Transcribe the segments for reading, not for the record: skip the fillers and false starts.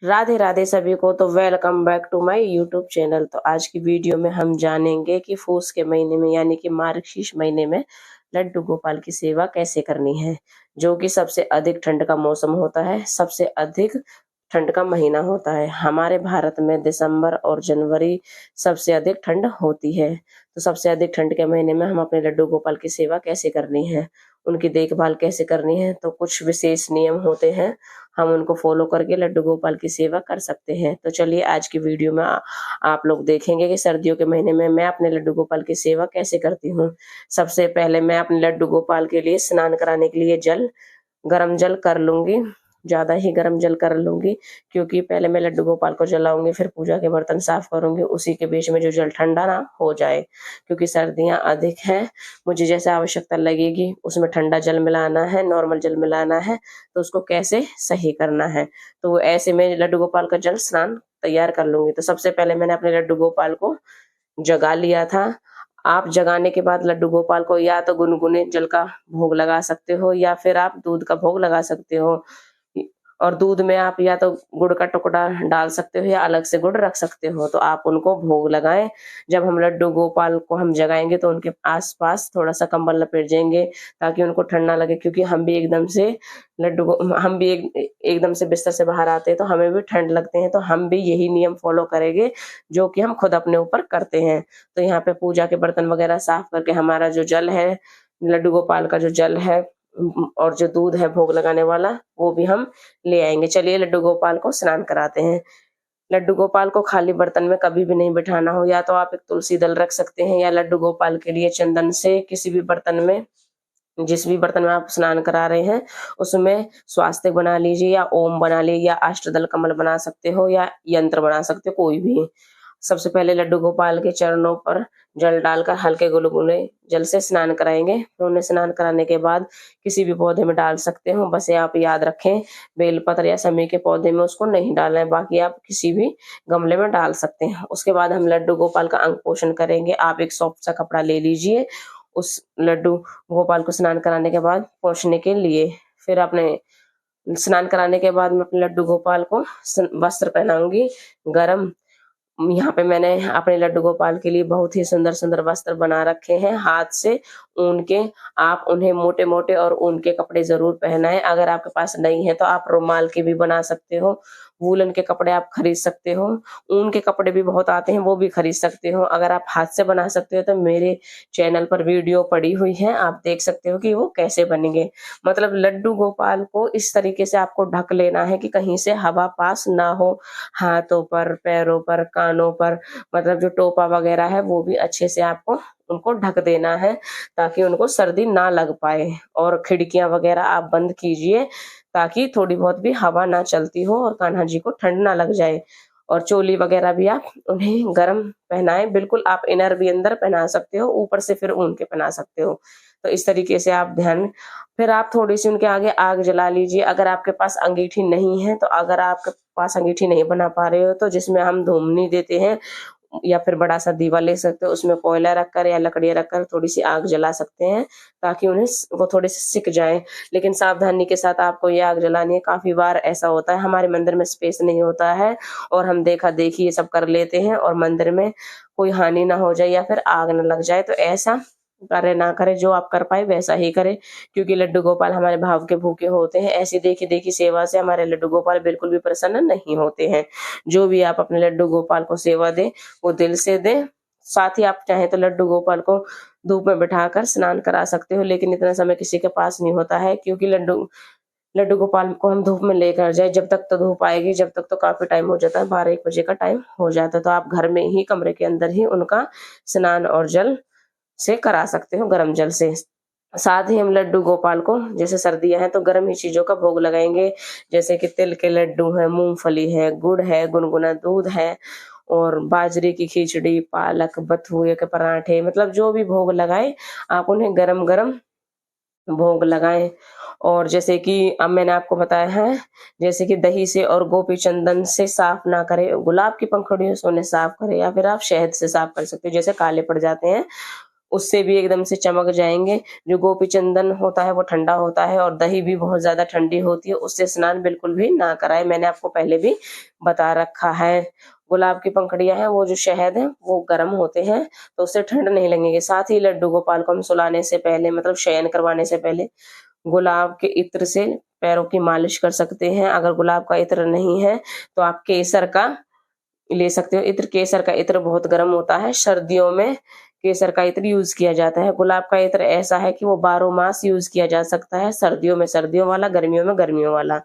राधे राधे सभी को। तो welcome back to my YouTube channel. तो आज की वीडियो में हम जानेंगे कि फूस के महीने में यानी कि मार्गशीर्ष महीने में लड्डू गोपाल की सेवा कैसे करनी है, जो कि सबसे अधिक ठंड का मौसम होता है, सबसे अधिक ठंड का महीना होता है। हमारे भारत में दिसंबर और जनवरी सबसे अधिक ठंड होती है। तो सबसे अधिक ठंड के महीने में हम अपने लड्डू गोपाल की सेवा कैसे करनी है, उनकी देखभाल कैसे करनी है, तो कुछ विशेष नियम होते हैं, हम उनको फॉलो करके लड्डू गोपाल की सेवा कर सकते हैं। तो चलिए आज की वीडियो में आप लोग देखेंगे कि सर्दियों के महीने में मैं अपने लड्डू गोपाल की सेवा कैसे करती हूँ। सबसे पहले मैं अपने लड्डू गोपाल के लिए स्नान कराने के लिए गर्म जल कर लूंगी, ज्यादा ही गर्म जल कर लूंगी, क्योंकि पहले मैं लड्डू गोपाल को जलाऊंगी, फिर पूजा के बर्तन साफ करूंगी, उसी के बीच में जो जल ठंडा ना हो जाए, क्योंकि सर्दियां अधिक हैं। मुझे जैसे आवश्यकता लगेगी उसमें ठंडा जल मिलाना है, नॉर्मल जल मिलाना है, तो उसको कैसे सही करना है, तो ऐसे में लड्डू गोपाल का जल स्नान तैयार कर लूंगी। तो सबसे पहले मैंने अपने लड्डू गोपाल को जगा लिया था। आप जगाने के बाद लड्डू गोपाल को या तो गुनगुने जल का भोग लगा सकते हो या फिर आप दूध का भोग लगा सकते हो, और दूध में आप या तो गुड़ का टुकड़ा डाल सकते हो या अलग से गुड़ रख सकते हो। तो आप उनको भोग लगाएं। जब हम लड्डू गोपाल को हम जगाएंगे तो उनके आसपास थोड़ा सा कंबल लपेट देंगे ताकि उनको ठंड ना लगे, क्योंकि हम भी एकदम से एकदम से बिस्तर से बाहर आते हैं तो हमें भी ठंड लगते हैं। तो हम भी यही नियम फॉलो करेंगे जो कि हम खुद अपने ऊपर करते हैं। तो यहाँ पे पूजा के बर्तन वगैरह साफ करके हमारा जो जल है, लड्डू गोपाल का जो जल है और जो दूध है भोग लगाने वाला, वो भी हम ले आएंगे। चलिए लड्डू गोपाल को स्नान कराते हैं। लड्डू गोपाल को खाली बर्तन में कभी भी नहीं बिठाना हो, या तो आप एक तुलसी दल रख सकते हैं या लड्डू गोपाल के लिए चंदन से किसी भी बर्तन में, जिस भी बर्तन में आप स्नान करा रहे हैं उसमें स्वास्तिक बना लीजिए या ओम बना लीजिए या अष्टदल कमल बना सकते हो या यंत्र बना सकते हो, कोई भी। सबसे पहले लड्डू गोपाल के चरणों पर जल डालकर हल्के गुनगुने जल से स्नान कराएंगे। फिर उन्हें स्नान कराने के बाद किसी भी पौधे में डाल सकते हो, बस ये आप याद रखें बेलपत्र या समी के पौधे में उसको नहीं डालना है, बाकी आप किसी भी गमले में डाल सकते हैं। उसके बाद हम लड्डू गोपाल का अंग पोषण करेंगे। आप एक सॉफ्ट सा कपड़ा ले लीजिए, उस लड्डू गोपाल को स्नान कराने के बाद पोंछने के लिए। फिर अपने स्नान कराने के बाद मैं अपने लड्डू गोपाल को वस्त्र पहनाऊंगी गरम। यहाँ पे मैंने अपने लड्डू गोपाल के लिए बहुत ही सुंदर सुंदर वस्त्र बना रखे हैं हाथ से ऊन के। आप उन्हें मोटे मोटे और ऊन के कपड़े जरूर पहनाएं। अगर आपके पास नहीं है तो आप रुमाल के भी बना सकते हो, वूलन के कपड़े आप खरीद सकते हो, ऊन के कपड़े भी बहुत आते हैं वो भी खरीद सकते हो। अगर आप हाथ से बना सकते हो तो मेरे चैनल पर वीडियो पड़ी हुई है, आप देख सकते हो कि वो कैसे बनेंगे। मतलब लड्डू गोपाल को इस तरीके से आपको ढक लेना है कि कहीं से हवा पास ना हो, हाथों पर, पैरों पर, कानों पर, मतलब जो टोपा वगैरह है वो भी अच्छे से आपको उनको ढक देना है ताकि उनको सर्दी ना लग पाए। और खिड़कियां वगैरह आप बंद कीजिए ताकि थोड़ी बहुत भी हवा ना चलती हो और कान्हा जी को ठंड ना लग जाए। और चोली वगैरह भी आप उन्हें गर्म पहनाएं, बिल्कुल आप इनर भी अंदर पहना सकते हो, ऊपर से फिर ऊन के पहना सकते हो। तो इस तरीके से आप ध्यान, फिर आप थोड़ी सी उनके आगे आग जला लीजिए। अगर आपके पास अंगीठी नहीं है तो, अगर आपके पास अंगीठी नहीं बना पा रहे हो तो जिसमें हम धूमनी देते हैं या फिर बड़ा सा दीवा ले सकते हो, उसमें कोयला रखकर या लकड़ियां रखकर थोड़ी सी आग जला सकते हैं ताकि उन्हें वो थोड़े से सिक जाए। लेकिन सावधानी के साथ आपको ये आग जलानी है। काफी बार ऐसा होता है हमारे मंदिर में स्पेस नहीं होता है और हम देखा देखी ये सब कर लेते हैं और मंदिर में कोई हानि ना हो जाए या फिर आग न लग जाए। तो ऐसा कार्य ना करे, जो आप कर पाए वैसा ही करे, क्योंकि लड्डू गोपाल हमारे भाव के भूखे होते हैं। ऐसी देखी देखी सेवा से हमारे लड्डू गोपाल बिल्कुल भी प्रसन्न नहीं होते हैं। जो भी आप अपने लड्डू गोपाल को सेवा दें वो दिल से दें। साथ ही आप चाहें तो लड्डू गोपाल को धूप में बिठाकर स्नान करा सकते हो, लेकिन इतना समय किसी के पास नहीं होता है, क्योंकि लड्डू लड्डू गोपाल को हम धूप में लेकर जाए जब तक तो धूप आएगी, जब तक तो काफी टाइम हो जाता है, 12-1 बजे का टाइम हो जाता है। तो आप घर में ही कमरे के अंदर ही उनका स्नान और जल से करा सकते हो, गर्म जल से। साथ ही हम लड्डू गोपाल को, जैसे सर्दियां हैं तो गर्म ही चीजों का भोग लगाएंगे, जैसे कि तिल के लड्डू है, मूंगफली है, गुड़ है, गुनगुना दूध है और बाजरे की खिचड़ी, पालक, बथुए के पराठे, मतलब जो भी भोग लगाए आप उन्हें गरम गरम भोग लगाएं। और जैसे कि अब मैंने आपको बताया है, जैसे कि दही से और गोपी चंदन से साफ ना करें, गुलाब की पंखुड़ियों से उन्हें साफ करें, या फिर आप शहद से साफ कर सकते हो, जैसे काले पड़ जाते हैं उससे भी एकदम से चमक जाएंगे। जो गोपी चंदन होता है वो ठंडा होता है और दही भी बहुत ज्यादा ठंडी होती है, उससे स्नान बिल्कुल भी ना कराए, मैंने आपको पहले भी बता रखा है। गुलाब की पंखुड़ियां हैं, वो जो शहद है वो गर्म होते हैं तो उससे ठंड नहीं लगेगी। साथ ही लड्डू गोपाल को हम सुलाने से पहले, मतलब शयन करवाने से पहले, गुलाब के इत्र से पैरों की मालिश कर सकते हैं। अगर गुलाब का इत्र नहीं है तो आप केसर का ले सकते हो इत्र। केसर का इत्र बहुत गर्म होता है, सर्दियों में केसर का इत्र यूज किया जाता है। गुलाब का इत्र ऐसा है कि वो 12 मास यूज किया जा सकता है, सर्दियों में सर्दियों वाला, गर्मियों में गर्मियों वाला।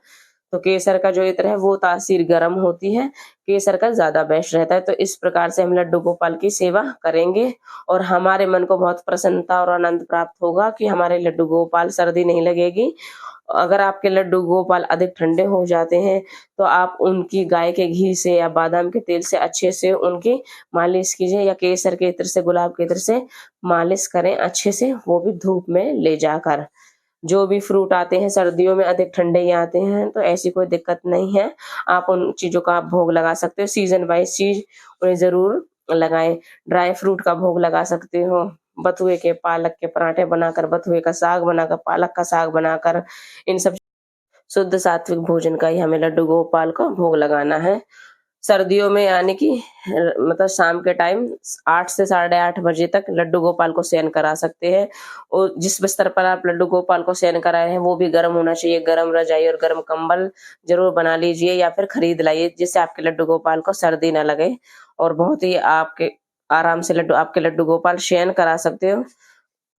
तो केसर का जो इत्र है वो तासीर गर्म होती है, केसर का ज्यादा बेस्ट रहता है। तो इस प्रकार से हम लड्डू गोपाल की सेवा करेंगे और हमारे मन को बहुत प्रसन्नता और आनंद प्राप्त होगा कि हमारे लड्डू गोपाल सर्दी नहीं लगेगी। अगर आपके लड्डू गोपाल अधिक ठंडे हो जाते हैं तो आप उनकी गाय के घी से या बादाम के तेल से अच्छे से उनकी मालिश कीजिए, या केसर के इत्र से, गुलाब के इत्र से मालिश करें अच्छे से, वो भी धूप में ले जाकर। जो भी फ्रूट आते हैं सर्दियों में अधिक ठंडे ही आते हैं, तो ऐसी कोई दिक्कत नहीं है, आप उन चीजों का आप भोग लगा सकते हो। सीजन वाइज चीज उन्हें जरूर लगाएं। ड्राई फ्रूट का भोग लगा सकते हो, बथुए के, पालक के पराठे बनाकर, बथुए का साग बनाकर, पालक का साग बनाकर, इन सब शुद्ध सात्विक भोजन का ही हमें लड्डू गोपाल को भोग लगाना है। सर्दियों में यानी कि मतलब शाम के टाइम 8 से 8:30 बजे तक लड्डू गोपाल को शयन करा सकते हैं। और जिस बिस्तर पर आप लड्डू गोपाल को शयन कराए हैं वो भी गर्म होना चाहिए। गर्म रजाई और गर्म कंबल जरूर बना लीजिए या फिर खरीद लाइए, जिससे आपके लड्डू गोपाल को सर्दी ना लगे और बहुत ही आपके आराम से आपके लड्डू गोपाल शयन करा सकते हो।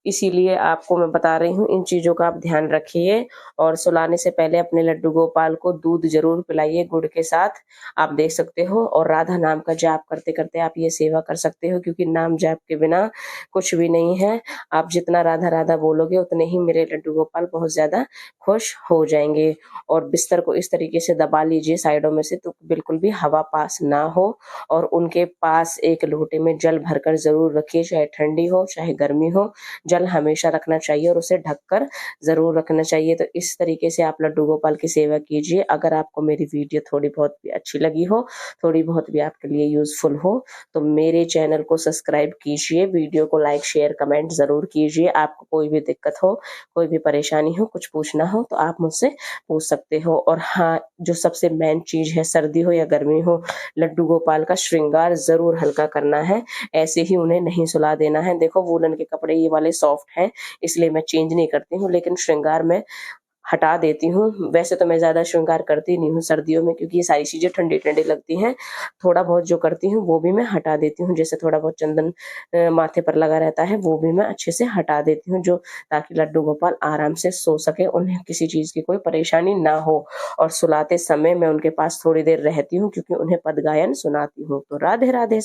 इसीलिए आपको मैं बता रही हूँ, इन चीजों का आप ध्यान रखिए। और सुलाने से पहले अपने लड्डू गोपाल को दूध जरूर पिलाइए गुड़ के साथ, आप देख सकते हो। और राधा नाम का जाप करते करते आप ये सेवा कर सकते हो, क्योंकि नाम जाप के बिना कुछ भी नहीं है। आप जितना राधा राधा बोलोगे उतने ही मेरे लड्डू गोपाल बहुत ज्यादा खुश हो जाएंगे। और बिस्तर को इस तरीके से दबा लीजिए साइडों में से, तो बिल्कुल भी हवा पास ना हो। और उनके पास एक लोटे में जल भरकर जरूर रखिए, चाहे ठंडी हो चाहे गर्मी हो, जल हमेशा रखना चाहिए और उसे ढककर जरूर रखना चाहिए। तो इस तरीके से आप लड्डू गोपाल की सेवा कीजिए। अगर आपको मेरी वीडियो थोड़ी बहुत भी अच्छी लगी हो, थोड़ी बहुत भी आपके लिए यूजफुल हो, तो मेरे चैनल को सब्सक्राइब कीजिए, वीडियो को लाइक शेयर कमेंट जरूर कीजिए। आपको कोई भी दिक्कत हो, कोई भी परेशानी हो, कुछ पूछना हो तो आप मुझसे पूछ सकते हो। और हाँ, जो सबसे मेन चीज है, सर्दी हो या गर्मी हो, लड्डू गोपाल का श्रृंगार जरूर हल्का करना है, ऐसे ही उन्हें नहीं सुला देना है। देखो वूलन के कपड़े ये वाले सॉफ्ट हैं, इसलिए मैं चेंज नहीं करती हूँ, लेकिन श्रृंगार में हटा देती हूँ। वैसे तो मैं ज्यादा श्रृंगार करती नहीं हूँ सर्दियों में, क्योंकि ये सारी चीजें ठंडी ठंडी लगती हैं। थोड़ा बहुत जो करती हूँ वो भी मैं हटा देती हूँ, जैसे थोड़ा बहुत चंदन माथे पर लगा रहता है वो भी मैं अच्छे से हटा देती हूँ, जो ताकि लड्डू गोपाल आराम से सो सके, उन्हें किसी चीज की कोई परेशानी ना हो। और सुलाते समय मैं उनके पास थोड़ी देर रहती हूँ, क्योंकि उन्हें पद गायन सुनाती हूँ। तो राधे राधे।